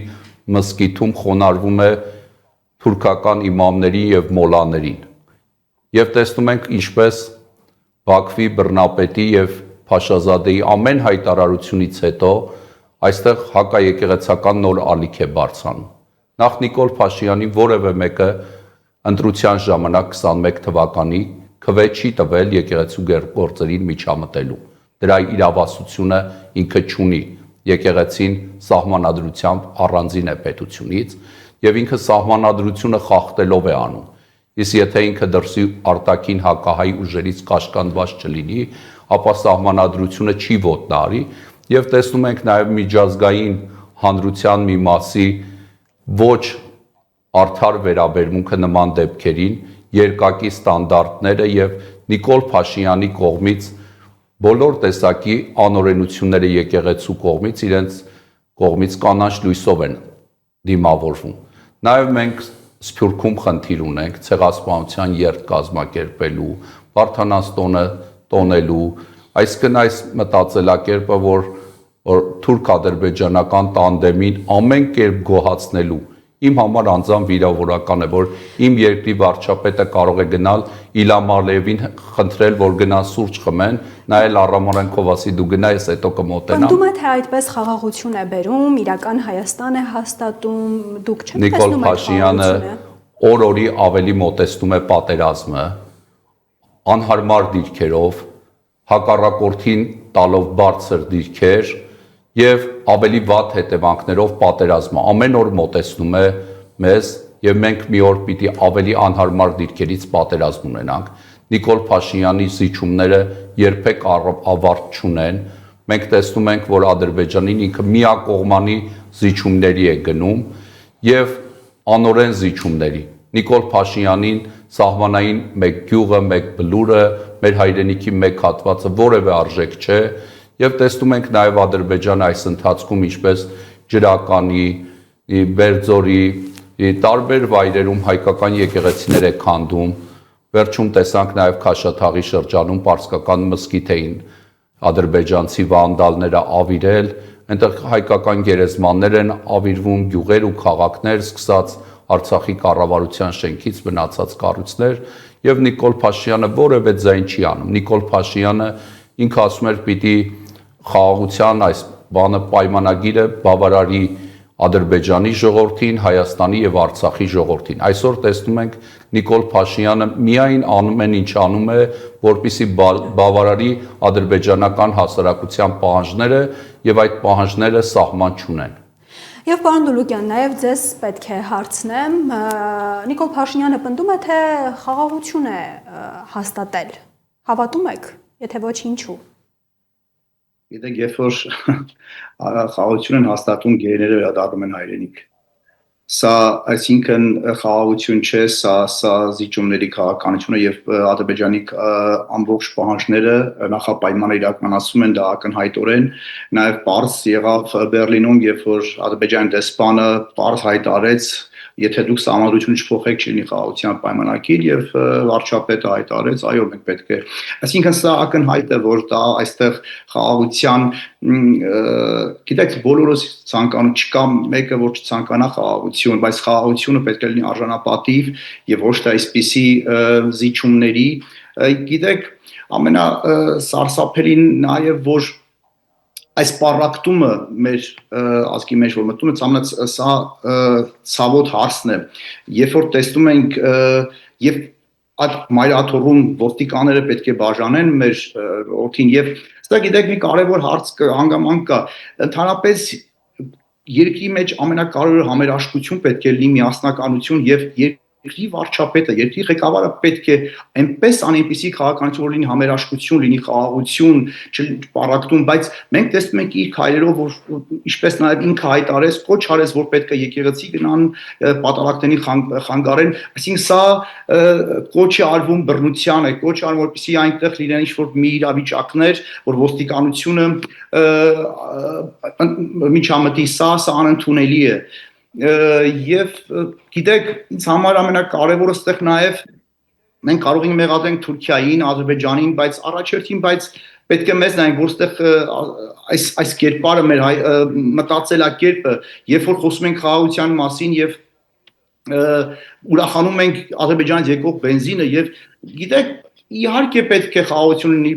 մզկիթում խոնարհվում է թուրքական իմամներին եւ մոլաներին։ Եվ տեսնում ենք ինչպես Բաքվի բռնապետի եւ Փաշազադեի ամեն հայտարարությունից հետո այստեղ հակաեկեղեցական նոր ալիք է բարձրանում։ Նախ Նիկոլ Փաշինյանի որևէ մեկը ընտրության ժամանակ 21 թվականի քվե չի տվել եկեղեցու գործերին միջամտելու։ Դրա իրավասությունը ինքը չունի։ Եկեղեցին սահմանադրությամբ առանձին է պետությունից եւ ինքը սահմանադրությունը խախտելով է անում։ Իսկ եթե ինքը դրսի արտաքին հակահայ ուժերից կաշկանդված չլինի, ապա սահմանադրությունը չի ոտնահարի եւ տեսնում ենք նաեւ միջազգային հանրության մի մասի ոչ արդար վերաբերմունքը նման դեպքերին, երկակի ստանդարտները եւ Նիկոլ Փաշինյանի կողմից բոլոր տեսակի անօրենությունները եկեղեցու կողմից իրենց կողմից կանաչ լույսով են դիմավորվում։ Նաեւ մենք Սփյուռքում խնդիր ունենք ցեղասպանության երթ կազմակերպելու, Վարդանանց տոնը տոնելու, այսինքն այս մտածելակերպը, որ թուրք-ադրբեջանական տանդեմին ամեն կերպ գոհացնելու իմ համար անձամբ վիրավորական է, որ իմ երկրի վարչապետը կարող է գնալ Իլհամ Ալիևին խնդրել, որ գնա սուրճ խմեն, նայել առամարանքով ասի դու գնա, ես հետո կմոտենամ։ Պնդում է, թե այդպես խաղաղություն է բերում, իրական Հայաստան է հաստատում, դուք չեք Նիկոլ տեսնում այդ Փաշինյանը օր-օրի ավելի մոտեցնում է պատերազմը, անհարմար դիրքերով, հակառակորդին տալով բարձր դիրքեր եւ ավելի վատ հետևանքներով պատերազմը ամեն օր մոտեցնում է մեզ եւ մենք մի օր պիտի ավելի անհարմար դիրքերից պատերազմ ունենանք։ Նիկոլ Փաշինյանի զիջումները երբեք ավարտ չունեն։ Մենք տեսնում ենք, որ Ադրբեջանին ինքը միակողմանի զիջումների է գնում եւ անօրեն զիջումների։ Նիկոլ Փաշինյանին սահմանային մեկ գյուղը, մեկ բլուրը, մեր հայրենիքի մեկ հատվածը որևէ արժեք չէ եւ տեսնում ենք նաեւ Ադրբեջանը այս ընթացքում ինչպես Ջրականի, Բերձորի, տարբեր վայրերում հայկական եկեղեցիներ է քանդում, վերջում տեսանք նաեւ Քաշաթաղի շրջանում պարսկական մզկիթ էին ադրբեջանցի վանդալները ավիրել, այնտեղ հայկական գերեզմաններ են ավիրվում, գյուղեր ու քաղաքներ, սկսած Արցախի կառավարության շենքից մնացած կառույցներ եւ Նիկոլ Փաշինյանը որևէ ձայն չի անում։ Նիկոլ Փաշինյանը ինքը ասում էր պիտի խաղաղության այս բանը պայմանագիրը բավարարի Ադրբեջանի ժողովրդին, Հայաստանի եւ Արցախի ժողովրդին։ Այսօր տեսնում ենք Նիկոլ Փաշինյանը միայն անում են ինչ անում է, որպեսզի բավարարի ադրբեջանական հասարակության պահանջները եւ այդ պահանջները սահման չունեն։ Եվ պարոն Դուլուկյան, նաև ձեզ պետք է հարցնեմ, Նիկոլ Փաշինյանը պնդում է, թե խաղաղություն է հաստատել։ Հավատում եք, եթե ոչ ինչու։ Գիտեք, երբ որ խաղաղություն են հաստատում, գերիները վերադառնում են հայրենիք։ Սա այսինքն խաղաղություն չէ, սա զիջումների քաղաքականությունը եւ Ադրբեջանի ամբողջ պահանջները նախապայմանը իրականացում են դա ակնհայտորեն, նաեւ պարզ եղավ Բերլինում, երբ որ Ադրբեջանի դեսպանը պարզ հայտարարեց, եթե դուք սահմանադրությունը չփոխեք, չլինի խաղաղության պայմանագիր եւ վարչապետը հայտարարեց, այո, մենք պետք է։ Այսինքն սա ակնհայտ է, որ դա այստեղ խաղաղության, գիտեք, բոլորս ցանկանում չկա մեկը, որ չցանկանա խաղաղություն, բայց խաղաղությունը պետք է լինի արժանապատիվ եւ ոչ թե այսպիսի զիջումների։ Գիտեք, ամենասարսափելին նաեւ որ այս պարակտումը մեր ազգի մեջ որ մտնում է սա ցավոտ հարցն է երբ որ տեսնում ենք եւ այդ մայրաթոռում ոստիկանները պետք է բաժանեն մեր օթին եւ սա գիտեք մի կարևոր հարց հանգամանք կա ընդհանրապես երկրի մեջ ամենակարևորը համերաշխություն պետք է լինի միասնականություն եւ երկրի վարչապետը, երկրի ղեկավարը պետք է այնպես անայնպիսի քաղաքականություն որ լինի համերաշխություն, լինի խաղաղություն, չպարակտում, բայց մենք տեսնում ենք իր քայլերով որ ինչպես նաև ինքը հայտարարեց, կոչ արեց որ պետք է եկեղեցի գնան պատարակների խանգարեն, այսինքն սա կոչ է արվում բռնությանը, կոչ արվում որպեսզի այնտեղ լինեն ինչ-որ մի իրավիճակներ, որ ոստիկանությունը միջամտի սա անընդունելի է եւ գիտեք ինձ համար ամենակարևորը ստեղ նաեւ մենք կարող ենք մեղադրենք Թուրքիային, Ադրբեջանին, բայց առաջերտին պետք է մեզ նայենք որ ստեղ այս կերպարը մեր մտածելակերպը երբ որ խոսում ենք խաղաղության մասին եւ ուրախանում ենք Ադրբեջանից եկող բենզինը եւ գիտեք իհարկե պետք է խաղաղություն լինի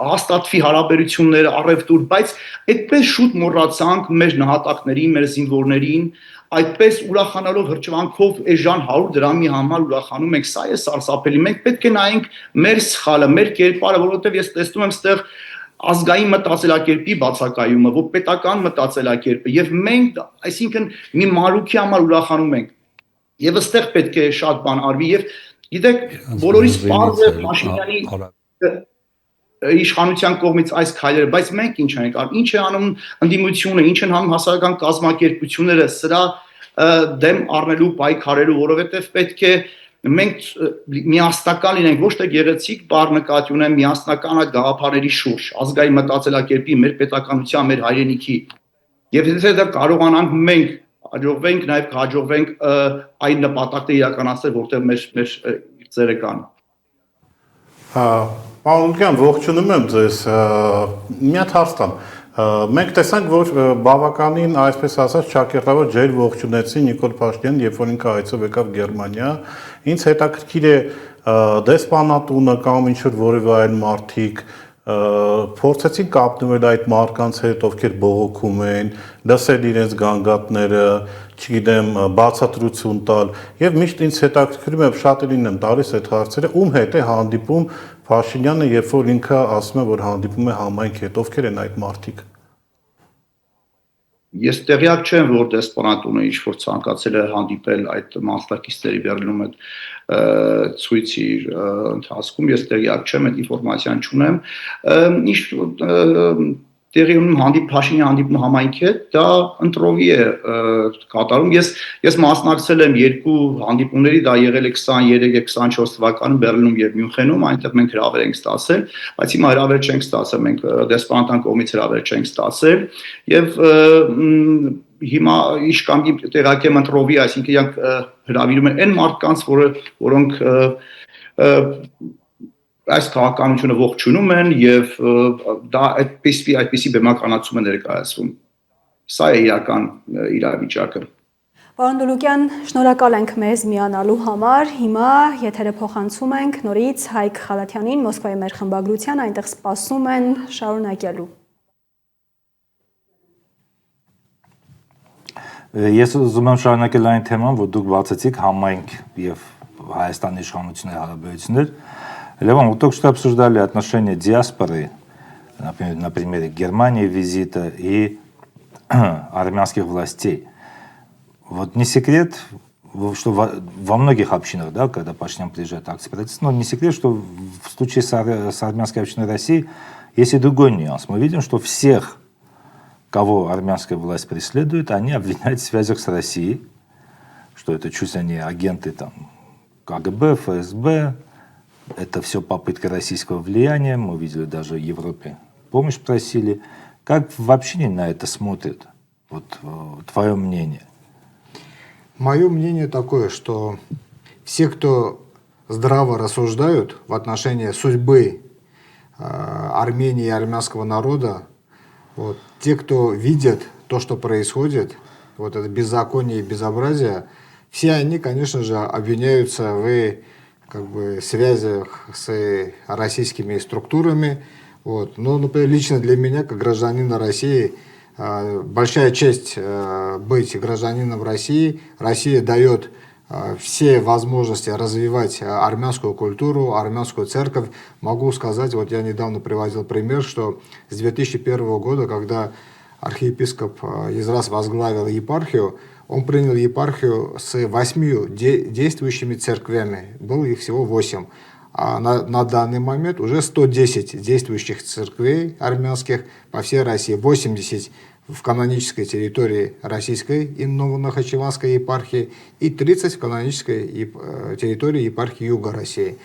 հաստատվի հարաբերությունները առևտուր բայց այդպես շուտ մոռացանք մեր նահատակներին, մեր զինվորներին այդպես ուրախանալով հրճվանքով էժան 100 դրամի համար ուրախանում ենք սա է սարսափելի մենք պետք է նայենք մեր սխալը մեր կերպարը որովհետև ես տեսնում եմ ստեղ ազգային մտածելակերպի բացակայումը որ պետական մտածելակերպը եւ մենք այսինքն մի մարուքի համար ուրախանում ենք եւ այստեղ պետք է շատ բան արվի եւ գիտեք բոլորիս պարզ է Փաշինյանի իշխանության կողմից այս քայլերը, բայց մենք ինչ ենք անում, ինչ է անում ընդդիմությունը, ինչ են անում հասարակական կազմակերպությունները սրա դեմ առնելու պայքարելու, որովհետև պետք է մենք միասնական լինենք, ոչ թե գեղեցիկ բառ նկատի ունեմ միասնական այդ գաղափարների շուրջ, ազգային մտածելակերպի, մեր պետականության, մեր հայրենիքի։ Եվ եթե դա կարողանանք մենք հաջողվենք, նաև կհաջողվենք այն նպատակները իրականացնել, որտեղ մեր ծերը կան։ Պարոն Լուկյան, ողջունում եմ ձեզ։ Մի հատ հարց տամ։ Մենք տեսանք, որ բավականին, այսպես ասած, ճակերտավոր ջեր ողջունեցին Նիկոլ Փաշինյանին, երբ որ ինքը այցով եկավ Գերմանիա։ Ինձ հետաքրքիր է դեսպանատունը կամ ինչ-որ որևէ այլ մարդիկ փորձեցին կապնվել այդ մարդկանց հետ, ովքեր բողոքում են, լսել իրենց գանգատները, չգիտեմ, բացատրություն տալ, եւ միշտ ինձ հետաքրքրում է շատերին եմ տալիս այդ հարցերը, ում հետ է հանդիպում Փաշինյանը, երբ որ ինքը ասում է, որ հանդիպում է համայնքի հետ, ովքեր են այդ մարդիկ։ Ես տեղյակ չեմ, որ դեսպանատունը ինչ-որ ցանկացել է հանդիպել այդ մասնակիցների Բեռլինում այդ ցույցի ընթացքում, ես տեղյակ չեմ, այդ ինֆորմացիան չունեմ։ Ինչ տեղի ունեմ Փաշինյանի հանդիպում համայնքի հետ, դա ընտրովի է կատարում։ Ես մասնակցել եմ երկու հանդիպումների, դա եղել է 23 եւ 24 թվականին Բեռլինում եւ Մյունխենում, այնտեղ մենք հրավեր ենք ստացել, բայց հիմա հրավեր չենք ստացել, մենք դեսպանատան կողմից հրավեր չենք ստացել եւ հիմա իշքամի տեղակ եմ ընտրովի, այսինքն իրանք հրավիրում են այն մարդկանց, որոնք այս քաղաքականությունը ողջունում են եւ դա այդպիսի բեմականացում է ներկայացվում։ Սա է իրական իրավիճակը։ Պարոն Դուլուկյան, շնորհակալ ենք մեզ միանալու համար։ Հիմա եթերը փոխանցում ենք նորից Հայկ Խալաթյանին, Մոսկվայի մեր խմբագրության, այնտեղ սպասում են շարունակելու։ Ես ուզում եմ շարունակել այն թեման, որ դուք բացեցիք համայնք եւ Հայաստանի իշխանությունների հարաբերություններ։ Левон, вы только что обсуждали отношения диаспоры, на примере Германии визита и армянских властей. Вот не секрет, что во многих общинах, да, когда Пашинян приезжает акции правительства, но не секрет, что в случае с армянской общиной России есть и другой нюанс. Мы видим, что всех, кого армянская власть преследует, они обвиняют в связях с Россией, что это чуть ли не агенты там, КГБ, ФСБ. Это все попытка российского влияния. Мы видели даже в Европе помощь просили. Как вообще на это смотрят? Вот твое мнение. Мое мнение такое, что все, кто здраво рассуждают в отношении судьбы Армении и армянского народа, вот, те, кто видят то, что происходит, вот это беззаконие и безобразие, все они, конечно же, обвиняются в связях с российскими структурами, Вот. Но, например, лично для меня, как гражданина России, большая честь быть гражданином России. Россия дает все возможности развивать армянскую культуру, армянскую церковь. Могу сказать, вот я недавно приводил пример, что с 2001 года, когда архиепископ Езрас возглавил епархию, он принял епархию с 8 действующими церквями. Было их всего 8. А на данный момент уже 110 действующих церквей армянских по всей России, 80 в канонической территории Российской и Новонахичеванской епархии и 30 в канонической территории епархии Юга России.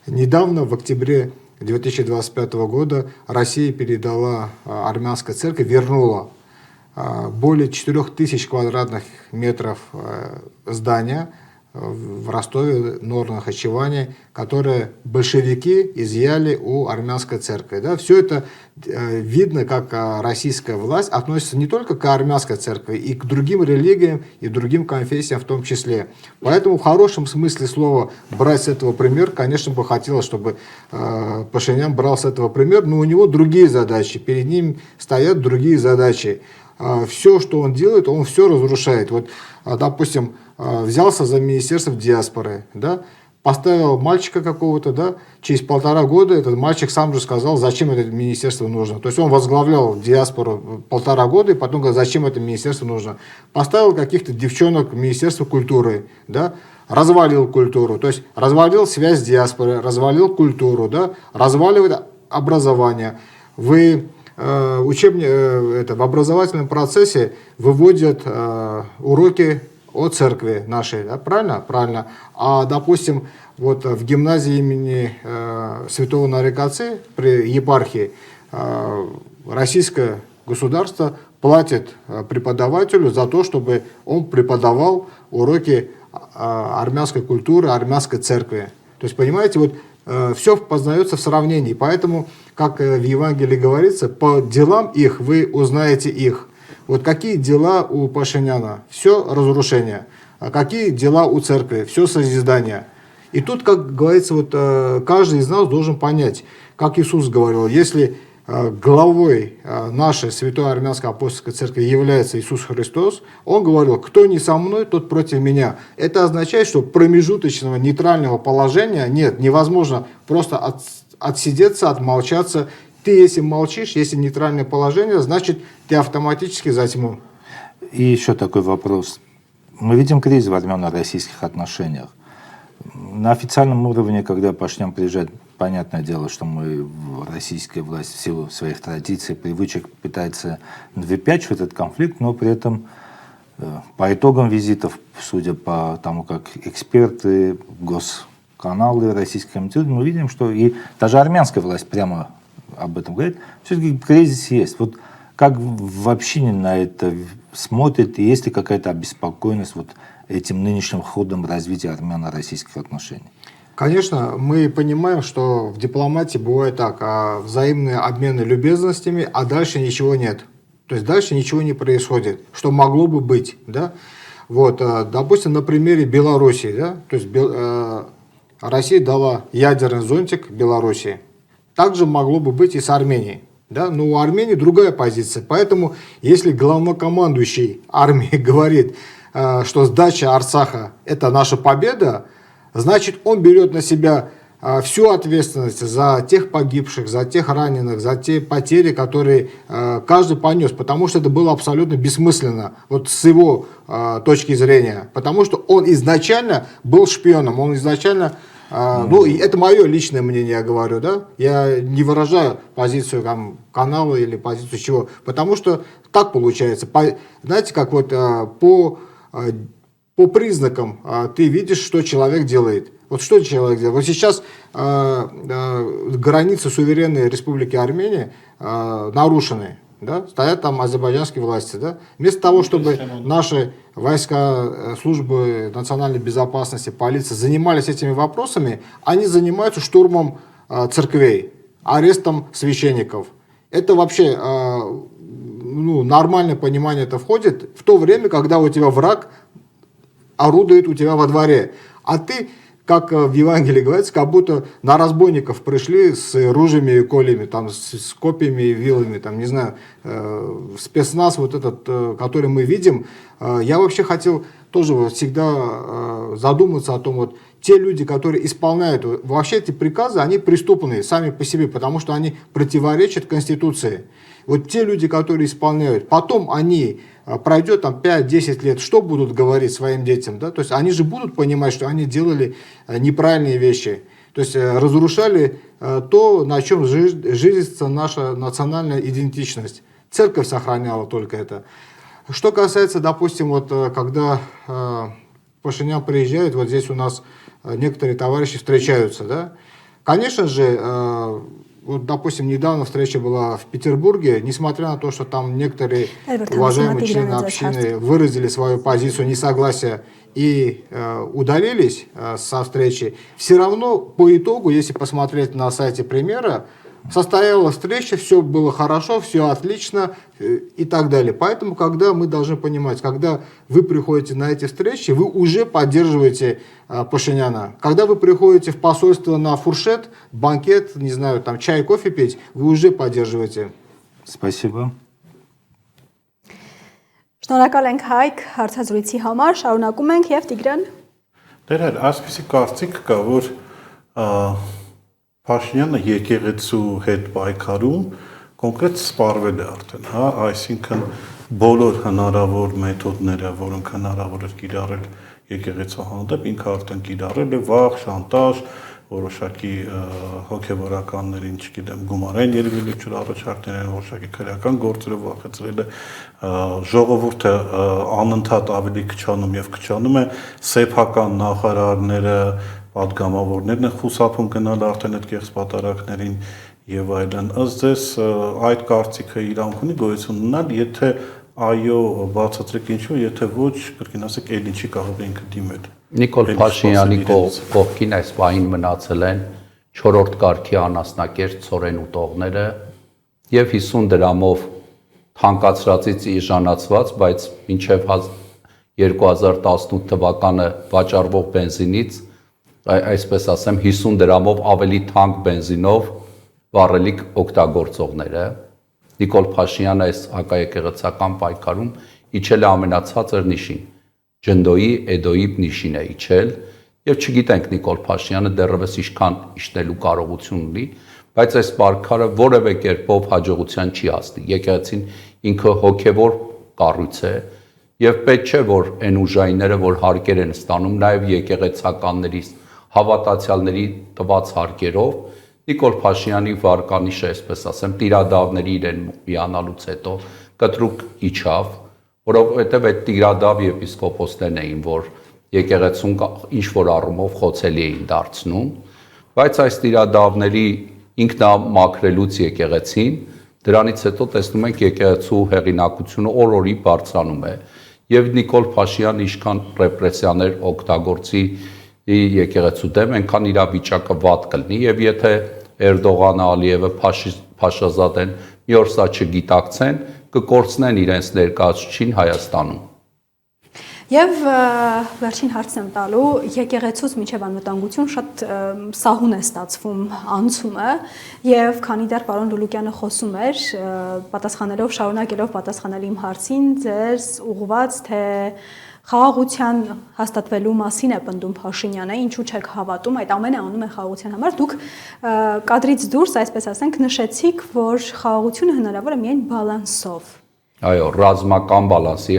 Недавно, в октябре 2025 года, Россия передала армянской церкви, вернула более 4000 квадратных метров здания в Ростове, Новонахичеване, которые большевики изъяли у армянской церкви. Да? Все это видно, как российская власть относится не только к армянской церкви, и к другим религиям, и другим конфессиям в том числе. Поэтому в хорошем смысле слова брать с этого пример, конечно, бы хотелось, чтобы Пашинян брал с этого пример, но у него другие задачи, перед ним стоят другие задачи. Все, что он делает, он все разрушает. Вот, допустим, взялся за Министерство диаспоры, да, поставил мальчика какого-то, да, через 1,5 года этот мальчик сам же сказал, зачем это министерство нужно. То есть он возглавлял диаспору 1,5 года и потом говорит, зачем это министерство нужно. Поставил каких-то девчонок в Министерство культуры, да, развалил культуру, то есть развалил связь с диаспорой, развалил культуру, да, разваливает образование. В образовательном процессе выводят уроки о церкви нашей, да? Правильно? Правильно. А, допустим, вот в гимназии имени Святого Нарекацы при епархии российское государство платит преподавателю за то, чтобы он преподавал уроки армянской культуры, армянской церкви. То есть, понимаете, вот все познается в сравнении. Поэтому, как в Евангелии говорится, по делам их вы узнаете их. Вот какие дела у Пашиняна? Все разрушение. А какие дела у церкви? Все созидание. И тут, как говорится, вот, каждый из нас должен понять, как Иисус говорил, если главой нашей Святой Армянской Апостольской Церкви является Иисус Христос, Он говорил, кто не со мной, тот против меня. Это означает, что промежуточного нейтрального положения нет, невозможно просто отсидеться, отмолчаться. Ты, если молчишь, если нейтральное положение, значит, ты автоматически за тьму. И еще такой вопрос. Мы видим кризис в армяно-российских отношениях. На официальном уровне, когда Пашинян приезжает, понятное дело, что мы, российская власть, в силу своих традиций, привычек, пытается выпячивать этот конфликт, но при этом по итогам визитов, судя по тому, как эксперты, госканалы, российские комитеты, мы видим, что и даже армянская власть прямо об этом говорит, все-таки кризис есть. Вот как в общине на это смотрит, и есть ли какая-то обеспокоенность вот этим нынешним ходом развития армяно-российских отношений? Конечно, мы понимаем, что в дипломатии бывает так, взаимные обмены любезностями, а дальше ничего нет. То есть дальше ничего не происходит, что могло бы быть. Да? Вот, допустим, на примере Белоруссии. Да? То есть Россия дала ядерный зонтик Белоруссии. Также могло бы быть и с Арменией. Да? Но у Армении другая позиция. Поэтому, если главнокомандующий армии говорит, что сдача Арцаха – это наша победа, значит, он берет на себя всю ответственность за тех погибших, за тех раненых, за те потери, которые каждый понес, потому что это было абсолютно бессмысленно, вот с его точки зрения, потому что он изначально был шпионом, он изначально, ну, это мое личное мнение, я говорю, да, я не выражаю позицию там, канала или позицию чего, потому что так получается, знаете, как вот по признакам ты видишь, что человек делает. Вот что человек делает? Вот сейчас границы суверенной республики Армения нарушены. Да? Стоят там азербайджанские власти. Да? Вместо того, чтобы наши войска, службы национальной безопасности, полиция занимались этими вопросами, они занимаются штурмом церквей, арестом священников. Это вообще нормальное понимание это входит в то время, когда у тебя враг орудует у тебя во дворе. А ты как в Евангелии говорится, как будто на разбойников пришли с ружьями и колями, там, с копьями и вилами, там, не знаю, спецназ вот этот, который мы видим. Я вообще хотел тоже всегда задуматься о том, вот, те люди, которые исполняют вообще эти приказы, они преступные сами по себе, потому что они противоречат Конституции. Вот те люди, которые исполняют, потом они, пройдет там 5-10 лет, что будут говорить своим детям, да? То есть они же будут понимать, что они делали неправильные вещи, то есть разрушали то, на чем жизнится наша национальная идентичность. Церковь сохраняла только это. Что касается, допустим, вот когда Пашинян приезжает, вот здесь у нас некоторые товарищи встречаются, да? Конечно же, вот, допустим, недавно встреча была в Петербурге, несмотря на то, что там некоторые уважаемые члены общины выразили свою позицию несогласия и удалились со встречи, все равно по итогу, если посмотреть на сайте премьера, состоялась встреча, все было хорошо, все отлично и так далее. Поэтому, когда мы должны понимать, когда вы приходите на эти встречи, вы уже поддерживаете Пашиняна. Когда вы приходите в посольство на фуршет, банкет, не знаю, там чай, кофе пить, вы уже поддерживаете. Спасибо. Շնորհակալ ենք Հայկ հարցազրույցի համար, շարունակում ենք եւ Տիգրան։ Դեր այդ ասպիսի կարծիք կա, որ Փաշինյանը եկեղեցու հետ պայքարում կոնկրետ սպառվել է արդեն, հա, այսինքն բոլոր հնարավոր մեթոդները, որոնք հնարավոր էր կիրառել եկեղեցու հանդեպ, ինքը արդեն կիրառել է վախ, շանտաժ, որոշակի հոգևորականներին, չգիտեմ, գումարային երևույթներ առաջարկներ են, որոշակի քրեական գործերով վախեցրել է ժողովուրդը անընդհատ ավելի քչանում եւ քչանում է սեփական նախարարները պատգամավորներն են խուսափում գնալ արդեն այդ կեղծ պատարակներին եւ այլն։ Ըստ ձեզ այդ կարծիքը իրանք ունի գոյություն ունենալ, եթե այո, բացատրեք ինչու, եթե ոչ, կրկին ասեք, էլ ինչի կարող է ինքը դիմել։ Նիկոլ Փաշինյանի կողքին այս պահին մնացել են 4-րդ կարգի անասնակերտ ծորեն ուտողները եւ 50 դրամով թանկացրածից իժանացված, բայց մինչեւ 2018 թվականը վաճառվող բենզինից այսպես ասեմ 50 դրամով ավելի թանկ բենզինով վառելիք օգտագործողները Նիկոլ Փաշինյանը այս հակաեկեղեցական պայքարում իջել է ամենացածր նիշին ջնդոյի էդոյի նիշին է իջել եւ չգիտենք Նիկոլ Փաշինյանը դեռևս ինչքան իջնելու կարողություն ունի բայց այս պայքարը որևէ կերպով հաջողության չի հասնի եկեղեցին ինքը հոգեվոր կառույց է եւ պետք չէ որ այն ուժայինները որ հարկեր են ստանում նաեւ եկեղեցականներից հավատացյալների տված հարկերով Նիկոլ Փաշինյանի վարկանիշը, այսպես ասեմ, տիրադավների իրեն միանալուց հետո կտրուկ իջավ, որովհետև այդ տիրադավ եպիսկոպոսներն էին, որ եկեղեցուն ինչ որ առումով խոցելի էին դարձնում, բայց այս տիրադավների ինքնամաքրելուց եկեղեցին, դրանից հետո տեսնում ենք եկեղեցու հեղինակությունը օր-օրի բարձրանում է, եւ Նիկոլ Փաշինյանը ինչքան ռեպրեսիաներ օգտագործի եկեղեցու դեմ, այնքան իրավիճակը վատ կլինի եւ եթե Էրդողանը, Ալիևը, Փաշազադեն մի օր սա չգիտակցեն, կկորցնեն իրենց ներկայացուցիչին Հայաստանում։ Եվ վերջին հարցն եմ տալու, եկեղեցուց մինչև անվտանգություն շատ սահուն է ստացվում անցումը եւ քանի դեռ պարոն Լուլուկյանը խոսում էր, պատասխանելով, շարունակելով պատասխանել իմ հարցին, ձեզ ուղղված թե խաղաղության հաստատվելու մասին է պնդում Փաշինյանը, ինչու չեք հավատում, այդ ամենը անում է խաղաղության համար։ Դուք կադրից դուրս, այսպես ասենք, նշեցիք, որ խաղաղությունը հնարավոր է միայն բալանսով։ Այո, ռազմական բալանսի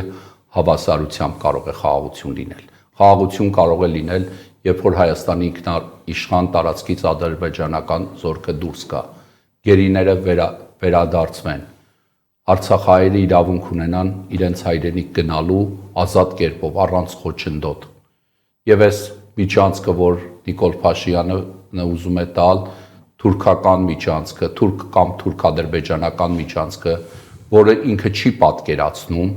հավասարությամբ կարող է խաղաղություն լինել։ Խաղաղություն կարող է լինել, երբ որ Հայաստանի ինքնաիշխան տարածքից ադրբեջանական զորքը դուրս գա, գերիները վերադարձվեն, Արցախահայերը իրավունք ունենան իրենց հայրենիք գնալու ազատ կերպով, առանց խոչընդոտ։ Եվ այս միջանցքը, որ Նիկոլ Փաշինյանը ուզում է տալ, թուրքական միջանցքը, թուրք կամ թուրք-ադրբեջանական միջանցքը, որը ինքը չի պատկերացնում,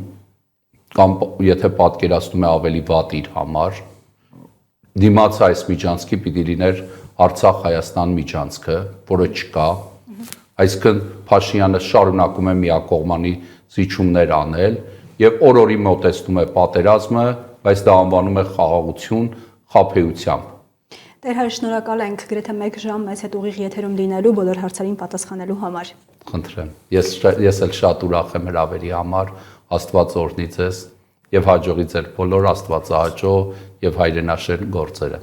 կամ եթե պատկերացնում է ավելի վատ իր համար, դիմաց այս միջանցքի պիտի լիներ Արցախ-Հայաստան միջանցքը, որը չկա, այսինքն Փաշինյանը շարունակում է միակողմանի զիջումներ անել եւ օր-օրի մոտեցնում է պատերազմը, բայց դա անվանում է խաղաղություն խաբեությամբ։ Տեր հայր, շնորհակալ ենք գրեթե 1 ժամ մեզ հետ ուղիղ եթերում լինելու, բոլոր հարցերին պատասխանելու համար։ Խնդրեմ։ Ես էլ շատ ուրախ եմ հրավերի համար, Աստված օրհնի ձեզ եւ հաջողի ձեր բոլոր աստվածահաճո եւ հայրենաշեն գործերը։